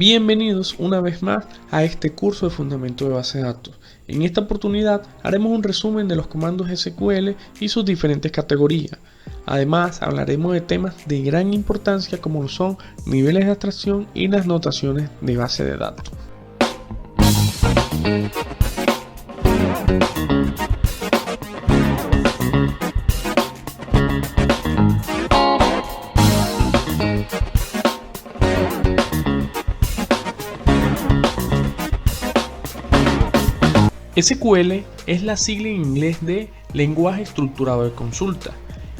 Bienvenidos una vez más a este curso de Fundamento de Base de Datos. En esta oportunidad haremos un resumen de los comandos SQL y sus diferentes categorías. Además hablaremos de temas de gran importancia como lo son niveles de abstracción y las notaciones de base de datos. SQL es la sigla en inglés de lenguaje estructurado de consulta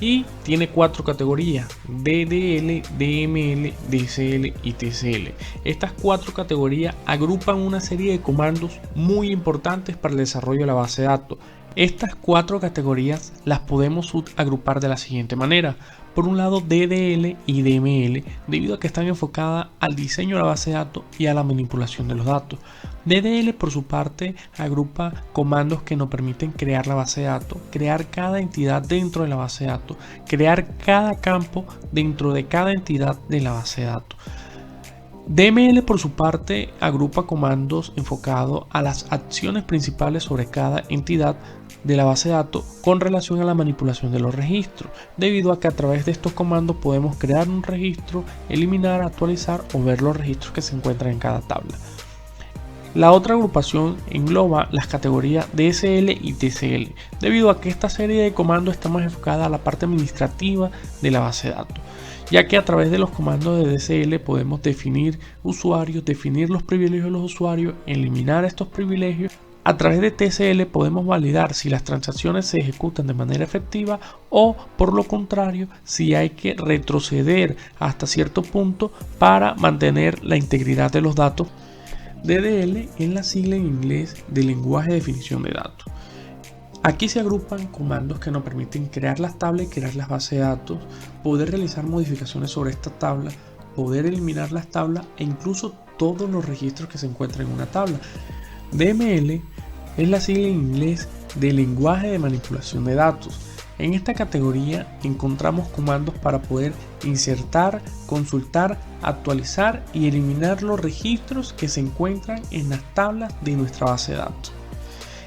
y tiene 4 categorías: DDL, DML, DSL y TSL. Estas 4 categorías agrupan una serie de comandos muy importantes para el desarrollo de la base de datos. Estas 4 categorías las podemos agrupar de la siguiente manera. Por un lado, DDL y DML, debido a que están enfocadas al diseño de la base de datos y a la manipulación de los datos. DDL, por su parte, agrupa comandos que nos permiten crear la base de datos, crear cada entidad dentro de la base de datos, crear cada campo dentro de cada entidad de la base de datos. DML, por su parte, agrupa comandos enfocados a las acciones principales sobre cada entidad de la base de datos con relación a la manipulación de los registros, debido a que a través de estos comandos podemos crear un registro, eliminar, actualizar o ver los registros que se encuentran en cada tabla. La otra agrupación engloba las categorías DSL y TSL, debido a que esta serie de comandos está más enfocada a la parte administrativa de la base de datos, ya que a través de los comandos de DSL podemos definir usuarios, definir los privilegios de los usuarios, eliminar estos privilegios. A través de TSL podemos validar si las transacciones se ejecutan de manera efectiva o, por lo contrario, si hay que retroceder hasta cierto punto para mantener la integridad de los datos. DDL es la sigla en inglés de lenguaje de definición de datos. Aquí se agrupan comandos que nos permiten crear las tablas y crear las bases de datos, poder realizar modificaciones sobre esta tabla, poder eliminar las tablas e incluso todos los registros que se encuentran en una tabla. DML es la sigla en inglés de lenguaje de manipulación de datos. En esta categoría encontramos comandos para poder insertar, consultar, actualizar y eliminar los registros que se encuentran en las tablas de nuestra base de datos.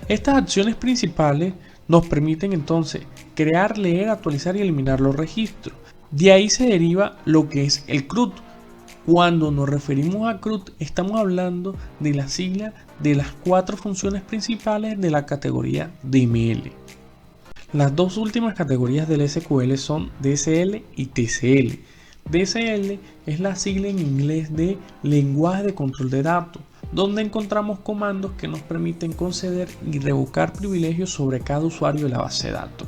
Estas acciones principales nos permiten entonces crear, leer, actualizar y eliminar los registros. De ahí se deriva lo que es el CRUD. Cuando nos referimos a CRUD, estamos hablando de la sigla de las 4 funciones principales de la categoría DML. Las dos últimas categorías del SQL son DSL y TSL. DSL es la sigla en inglés de lenguaje de control de datos, donde encontramos comandos que nos permiten conceder y revocar privilegios sobre cada usuario de la base de datos.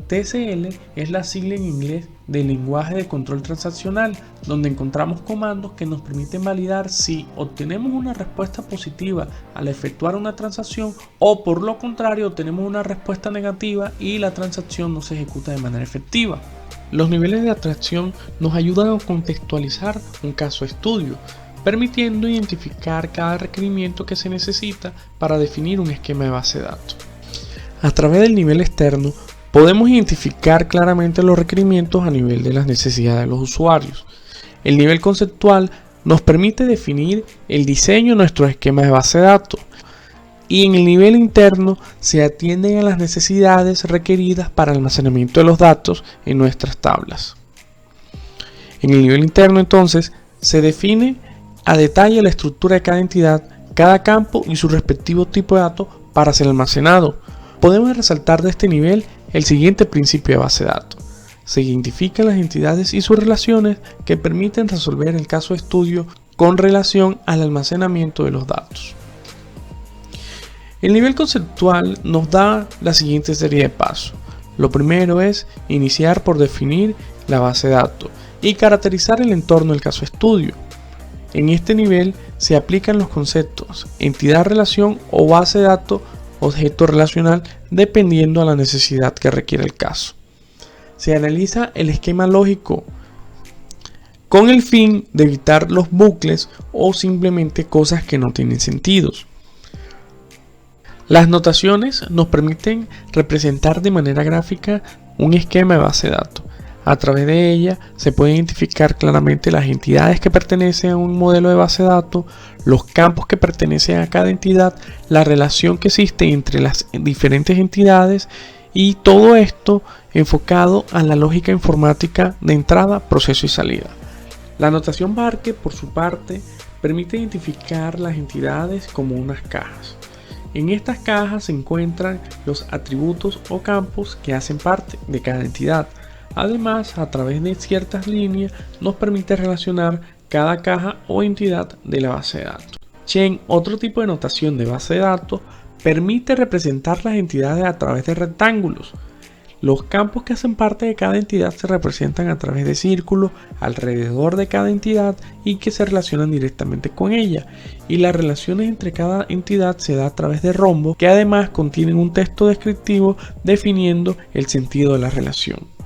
TSL es la sigla en inglés de lenguaje de control transaccional, donde encontramos comandos que nos permiten validar si obtenemos una respuesta positiva al efectuar una transacción o, por lo contrario, obtenemos una respuesta negativa y la transacción no se ejecuta de manera efectiva. Los niveles de abstracción nos ayudan a contextualizar un caso de estudio, permitiendo identificar cada requerimiento que se necesita para definir un esquema de base de datos. A través del nivel externo, podemos identificar claramente los requerimientos a nivel de las necesidades de los usuarios. El nivel conceptual nos permite definir el diseño de nuestro esquema de base de datos. Y en el nivel interno se atienden a las necesidades requeridas para el almacenamiento de los datos en nuestras tablas. En el nivel interno, entonces, se define a detalle la estructura de cada entidad, cada campo y su respectivo tipo de datos para ser almacenado. Podemos resaltar de este nivel el siguiente principio de base de datos. Se identifican las entidades y sus relaciones que permiten resolver el caso de estudio con relación al almacenamiento de los datos. El nivel conceptual nos da la siguiente serie de pasos. Lo primero es iniciar por definir la base de datos y caracterizar el entorno del caso de estudio. En este nivel se aplican los conceptos entidad, relación o base de datos, objeto relacional, dependiendo a la necesidad que requiere el caso. Se analiza el esquema lógico con el fin de evitar los bucles o simplemente cosas que no tienen sentido. Las notaciones nos permiten representar de manera gráfica un esquema de base de datos. A través de ella se puede identificar claramente las entidades que pertenecen a un modelo de base de datos, los campos que pertenecen a cada entidad, la relación que existe entre las diferentes entidades y todo esto enfocado a la lógica informática de entrada, proceso y salida. La notación Barker, por su parte, permite identificar las entidades como unas cajas. En estas cajas se encuentran los atributos o campos que hacen parte de cada entidad. Además, a través de ciertas líneas nos permite relacionar cada caja o entidad de la base de datos. Chain, otro tipo de notación de base de datos, permite representar las entidades a través de rectángulos. Los campos que hacen parte de cada entidad se representan a través de círculos alrededor de cada entidad y que se relacionan directamente con ella. Y las relaciones entre cada entidad se da a través de rombos que además contienen un texto descriptivo definiendo el sentido de la relación.